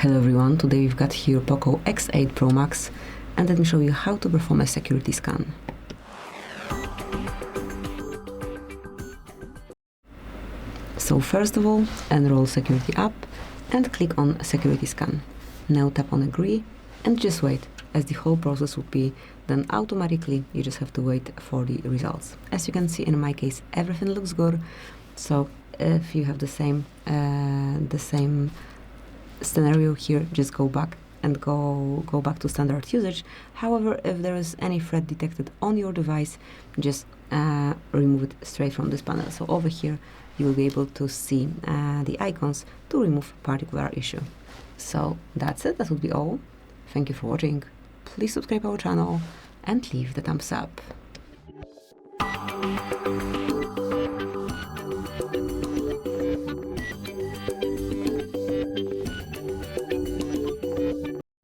Hello everyone, today we've got here POCO X8 Pro Max, and let me show you how to perform a security scan. So first of all, enroll security app and click on security scan. Now tap on agree and just wait, as the whole process would be done automatically. You just have to wait for the results. As you can see, in my case, everything looks good. So if you have the same scenario here, just go back and go back to standard usage. However, if there is any threat detected on your device, just remove it straight from this panel. So over here you will be able to see the icons to remove particular issue. So that's it, that would be all. Thank you for watching. Please subscribe our channel and leave the thumbs up.